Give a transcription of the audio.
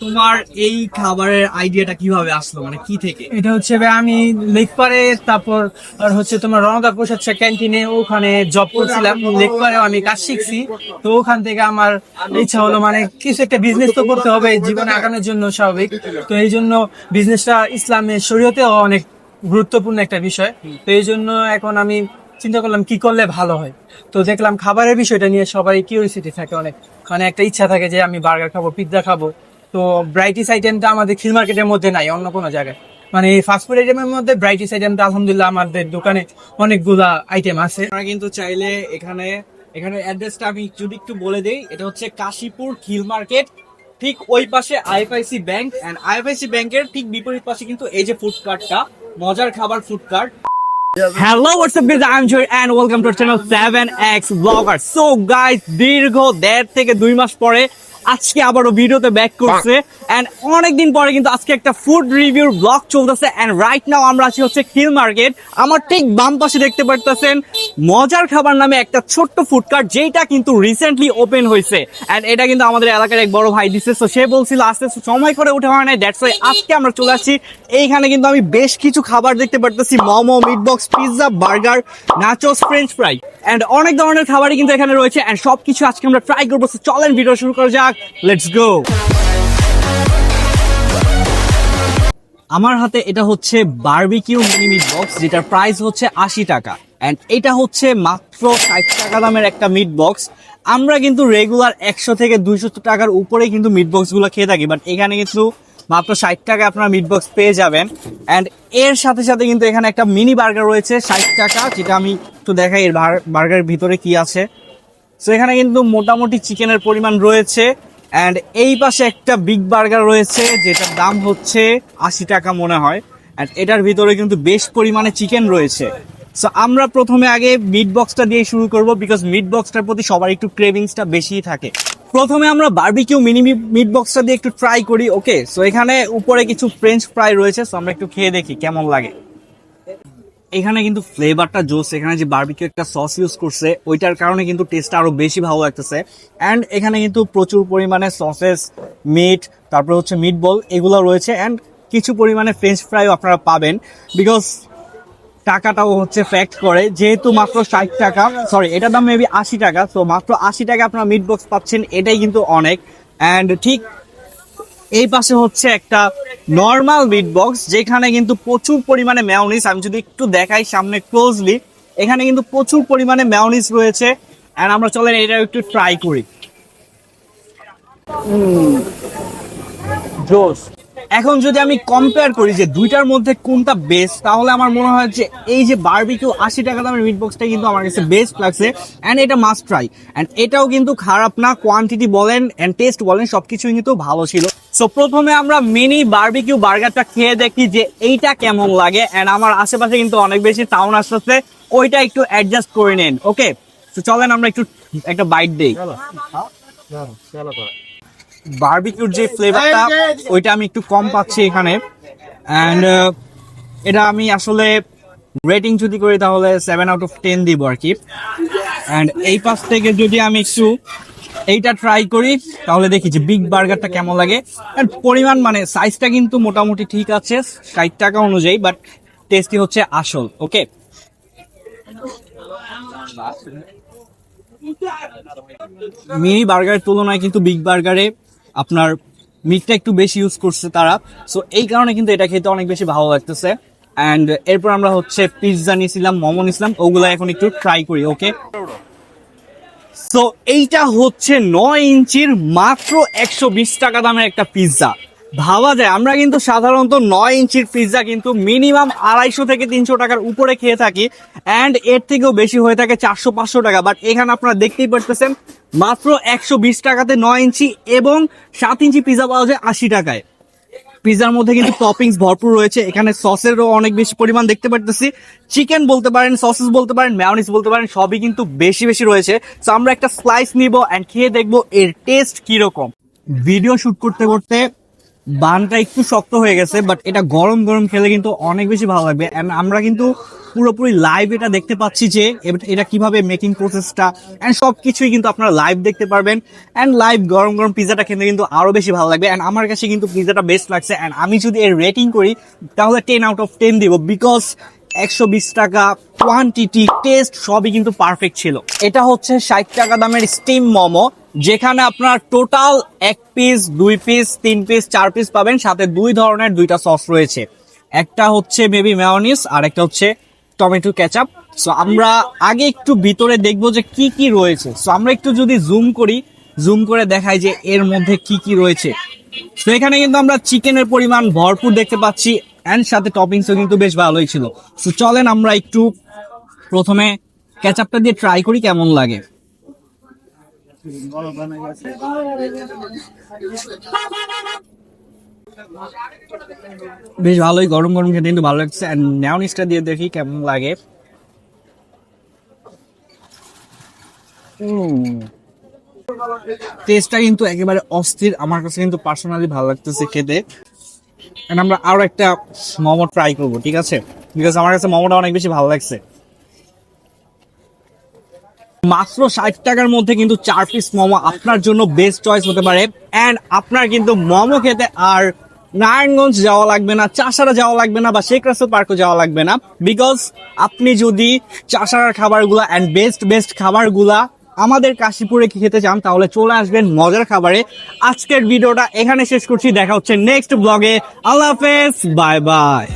তোমার এই খাবারের আইডিয়াটা কিভাবে আসলো, মানে কি থেকে? এটা হচ্ছে ভাই আমি লেকপারে তারপর আর হচ্ছে তোমার রণদা প্রসাদ ক্যান্টিনে ওখানে জব করছিলাম। লেকপারেও আমি কাজ শিখছি। তো ওখান থেকে আমার ইচ্ছা হলো মানে কিছু একটা বিজনেস তো করতে হবে জীবনে আগানোর জন্য, স্বাভাবিক। তো এই জন্য বিজনেসটা ইসলামের শরীয়তেও অনেক গুরুত্বপূর্ণ একটা বিষয়। তো এই জন্য এখন আমি চিন্তা করলাম কি করলে ভালো হয়। তো দেখলাম খাবারের বিষয়টা নিয়ে সবাই কিউরিসিটি থাকে অনেক, মানে একটা ইচ্ছা থাকে যে আমি বার্গার খাবো, পিৎজা খাবো। তো ব্রাইটিস আইটেমটা আমাদের খিল মার্কেটের মধ্যে নাই, অন্য কোনো জায়গায়। মানে এই ফাস্টফুড আইটেমের মধ্যে ব্রাইটিস আইটেমটা আলহামদুলিল্লাহ আমাদের দোকানে অনেকগুলা আইটেম আছে। আমরা কিন্তু চাইলে এখানে এখানে অ্যাড্রেসটা আমি যদি একটু বলে দেই, এটা হচ্ছে কাশীপুর খিল মার্কেট, ঠিক ওই পাশে আইএফআইসি ব্যাংক, এন্ড আইএফআইসি ব্যাংকের ঠিক বিপরীত পাশে কিন্তু এই যে ফুড কার্টটা, মজার খাবার food cart. Hello, what's up guys? I'm Joy and welcome to our channel 7X Vlogger. So guys, দীর্ঘ 1.5 থেকে 2 মাস পরে আজকে আবারও ভিডিওতে ব্যাক করছে এন্ড অনেকদিন পরে কিন্তু আজকে একটা ফুড রিভিউর ব্লগ চলতেছে এন্ড রাইট নাও আমরা আছি হচ্ছে খিল মার্কেট। আমার ঠিক বাম পাশে দেখতে পারতেছেন মজার খাবার নামে একটা ছোট্ট ফুড কার্ট, যেটা কিন্তু রিসেন্টলি ওপেন হয়েছে এন্ড এটা কিন্তু আমাদের এলাকার এক বড় ভাই দিচ্ছে। তো সে বলছিল আস্তে আস্তে সময় করে উঠে হয় নাই, দ্যাটস ওয়াই আজকে আমরা চলে আসছি এইখানে। কিন্তু আমি বেশ কিছু খাবার দেখতে পারতেছি, momo, meat box, pizza, burger, nachos, french fry and অনেক ধরনের খাবারই কিন্তু এখানে রয়েছে এন্ড সবকিছু আজকে আমরা ট্রাই করবো। চলেন ভিডিও শুরু করা যাক, লেটস গো। আমার হাতে এটা হচ্ছে বারবিকিউ মিনি মিট বক্স, যেটার প্রাইস হচ্ছে 80 টাকা এন্ড এটা হচ্ছে মাত্র 60 টাকা দামের একটা মিট বক্স। আমরা কিন্তু রেগুলার 100 থেকে 200 টাকার উপরে কিন্তু মিট বক্স গুলো খেয়ে থাকি, বাট এখানে কিন্তু মাত্র 60 টাকা আপনারা মিট বক্স পেয়ে যাবেন এন্ড এর সাথে সাথে কিন্তু এখানে একটা মিনি বার্গার রয়েছে 60 টাকা, যেটা আমি একটু দেখাই এর বার্গারের ভিতরে কি আছে। সো এখানে কিন্তু মোটামুটি চিকেনের পরিমাণ রয়েছে এন্ড এই পাশে একটা বিগ বার্গার রয়েছে যেটার দাম হচ্ছে 80 টাকা মনে হয় এন্ড এটার ভিতরে কিন্তু বেশ পরিমাণে চিকেন রয়েছে। সো আমরা প্রথমে আগে মিট বক্সটা দিয়ে শুরু করব, বিকজ মিট বক্সটার প্রতি সবার একটু ক্রেভিংসটা বেশিই থাকে। প্রথমে আমরা বারবিকিউ মিনি মিট বক্সটা দিয়ে একটু ট্রাই করি। ওকে, সো এখানে উপরে কিছু ফ্রেঞ্চ ফ্রাই রয়েছে, সো আমরা একটু খেয়ে দেখি কেমন লাগে। এখানে কিন্তু ফ্লেভারটা জোস, এখানে যে বারবিকিউ একটা সস ইউজ করছে ওইটার কারণে কিন্তু টেস্টটা আরো বেশি ভালো লাগতেছে এন্ড এখানে কিন্তু প্রচুর পরিমাণে সসেস, মিট, তারপর হচ্ছে মিট বল এগুলো রয়েছে এন্ড কিছু পরিমাণে ফ্রেঞ্চ ফ্রাইও আপনারা পাবেন, বিকজ টাকাটাও হচ্ছে ফ্যাক্ট করে। যেহেতু মাত্র 60 টাকা, সরি এটার দাম মেবি 80 টাকা, তো মাত্র 80 টাকা আপনারা মিট বক্স পাচ্ছেন, এটাই কিন্তু অনেক। এন্ড ঠিক এই পাশে হচ্ছে একটা নর্মাল মিট বক্স, যেখানে কিন্তু প্রচুর পরিমাণে মেয়োনিজ, আমি যদি একটু দেখাই সামনে ক্লোজলি, এখানে কিন্তু প্রচুর পরিমাণে মেয়োনিজ রয়েছে এন্ড আমরা চলেন এটা একটু ট্রাই করি। জোস। এখন যদি আমি কম্পেয়ার করি যে দুইটার মধ্যে কোনটা বেস্ট, তাহলে আমার মনে হয় যে এই যে বারবিকিউ 80 টাকা দামের মিট বক্সটা কিন্তু আমার কাছে বেস্ট লাগছে এন্ড এটা মাস্ট ট্রাই এন্ড এটাও কিন্তু খারাপ না, কোয়ান্টিটি বলেন এন্ড টেস্ট বলেন সবকিছুই কিন্তু ভালো ছিল। সো প্রথমে আমরা মিনি বারবিকিউ বার্গারটা খেয়ে দেখি যে এইটা কেমন লাগে এন্ড আমার আশেপাশে কিন্তু অনেক বেশি সাউন্ড আসতেছে, ওইটা একটু অ্যাডজাস্ট করে নেন। ওকে, তো চলেন আমরা একটু একটা বাইট দেই। বারবিকিউর যে ফ্লেভারটা ওইটা আমি একটু কম পাচ্ছি এখানে এন্ড এটা আমি আসলে রেটিং যদি করি তাহলে 7/10 দিব আর কি। এন্ড এই পাশ থেকে যদি আমি একটু এইটা ট্রাই করি তাহলে দেখি যে বিগ বার্গারটা কেমন লাগে এন্ড পরিমাণ মানে সাইজটা কিন্তু মোটামুটি ঠিক আছে 60 টাকা অনুযায়ী, বাট টেস্টি হচ্ছে আসল। ওকে, মিনি বার্গারের তুলনায় কিন্তু বিগ বার্গারে আপনার মিটটা একটু বেশি ইউজ করছে তারা, সো এই কারণে কিন্তু এটা খেতে অনেক বেশি ভালো লাগতেছে এন্ড এরপর আমরা হচ্ছে পিৎজা নিয়েছিলাম, মোমো নিয়েছিলাম, ওগুলা এখন একটু ট্রাই করি। ওকে, সো এইটা হচ্ছে 9 ইঞ্চির মাত্র 120 টাকা দামের একটা পিৎজা। ভাবা যায় আমরা কিন্তু সাধারণত 9 ইঞ্চির পিৎজা কিন্তু মিনিমাম 250 থেকে 300 টাকার উপরে খেয়ে থাকি এন্ড এর থেকেও বেশি হয়ে থাকে 400-500 টাকা, বাট এখানে আপনারা দেখতেই পারতেছেন মাত্র 120 টাকাতে 9 ইঞ্চি এবং 7 ইঞ্চি পিৎজা পাওয়া যায় 80 টাকায়। পিৎজার মধ্যে কিন্তু টপিংস ভরপুর রয়েছে, এখানে সসেরও অনেক বেশি পরিমাণ দেখতে পারতেছি, চিকেন বলতে পারেন, সসেস বলতে পারেন, মেয়োনিজ বলতে পারেন, সবই কিন্তু বেশি বেশি রয়েছে। সো আমরা একটা স্লাইস নিব এন্ড খেয়ে দেখবো এর টেস্ট কিরকম। ভিডিও শুট করতে করতে বানটা একটু শক্ত হয়ে গেছে, বাট এটা গরম গরম খেলে কিন্তু অনেক বেশি ভালো লাগবে। এন্ড আমরা কিন্তু পুরোপুরি লাইভ এটা দেখতে পাচ্ছি যে এটা কিভাবে মেকিং প্রসেসটা এন্ড সবকিছুই কিন্তু আপনারা লাইভ দেখতে পারবেন। এন্ড লাইভ গরম গরম পিজাটা খেতে কিন্তু আরো বেশি ভালো লাগবে। এন্ড আমার কাছে কিন্তু পিজাটা বেস্ট লাগছে। এন্ড আমি যদি এর রেটিং করি তাহলে 10/10 দিব, বিকজ 120 টাকা, কোয়ান্টিটি, টেস্ট সবই কিন্তু পারফেক্ট ছিল। এটা হচ্ছে 60 টাকা দামের স্টিম মোমো, যেখানে আপনার total 1 piece, 2 piece, 3 piece, 4 piece পাবেন, সাথে 2 ধরনের 2টা সস রয়েছে। একটা হচ্ছে মেবি মেয়োনিজ আর একটা হচ্ছে টমেটো কেচাপ। সো আমরা আগে একটু ভিতরে দেখবো যে কি কি রয়েছে। সো আমরা একটু যদি জুম করে দেখাই যে এর মধ্যে কি কি রয়েছে। তো এখানে কিন্তু আমরা চিকেনের পরিমাণ ভরপুর দেখতে পাচ্ছি এন্ড সাথে টপিংসও কিন্তু বেশ ভালোই ছিল। সো চলেন আমরা একটু প্রথমে কেচাপটা দিয়ে ট্রাই করি কেমন লাগে। বেশ ভালোই, গরম গরম খেতে কিন্তু ভালো লাগছে। এন্ড মেয়োনিজটা দিয়ে দেখি কেমন লাগে। টেস্টটা কিন্তু একেবারে অস্থির, আমার কাছে কিন্তু পার্সোনালি ভালো লাগতেছে খেতে। And আমরা আরো একটা মোমো ট্রাই করবো, ঠিক আছে, বিকজ আমার কাছে মোমোটা অনেক বেশি ভালো লাগছে। মাত্র 60 টাকার মধ্যে কিন্তু 4 পিস মোমো আপনার জন্য বেস্ট চয়েস হতে পারে। এন্ড আপনার কিন্তু মোমো খেতে আর নারায়ণগঞ্জ যাওয়া লাগবে না, চাষারা যাওয়া লাগবে না, বা শেখ রাসেল পার্কও যাওয়া লাগবে না, বিকজ আপনি যদি চাষারার খাবারগুলা এন্ড বেস্ট খাবারগুলা আমাদের কাশীপুরে খেতে চান তাহলে চলে আসবেন মজার খাবারে। আজকের ভিডিওটা এখানে শেষ করছি, দেখা হচ্ছে নেক্সট ব্লগে। আল্লাহ হাফেজ, বাই বাই।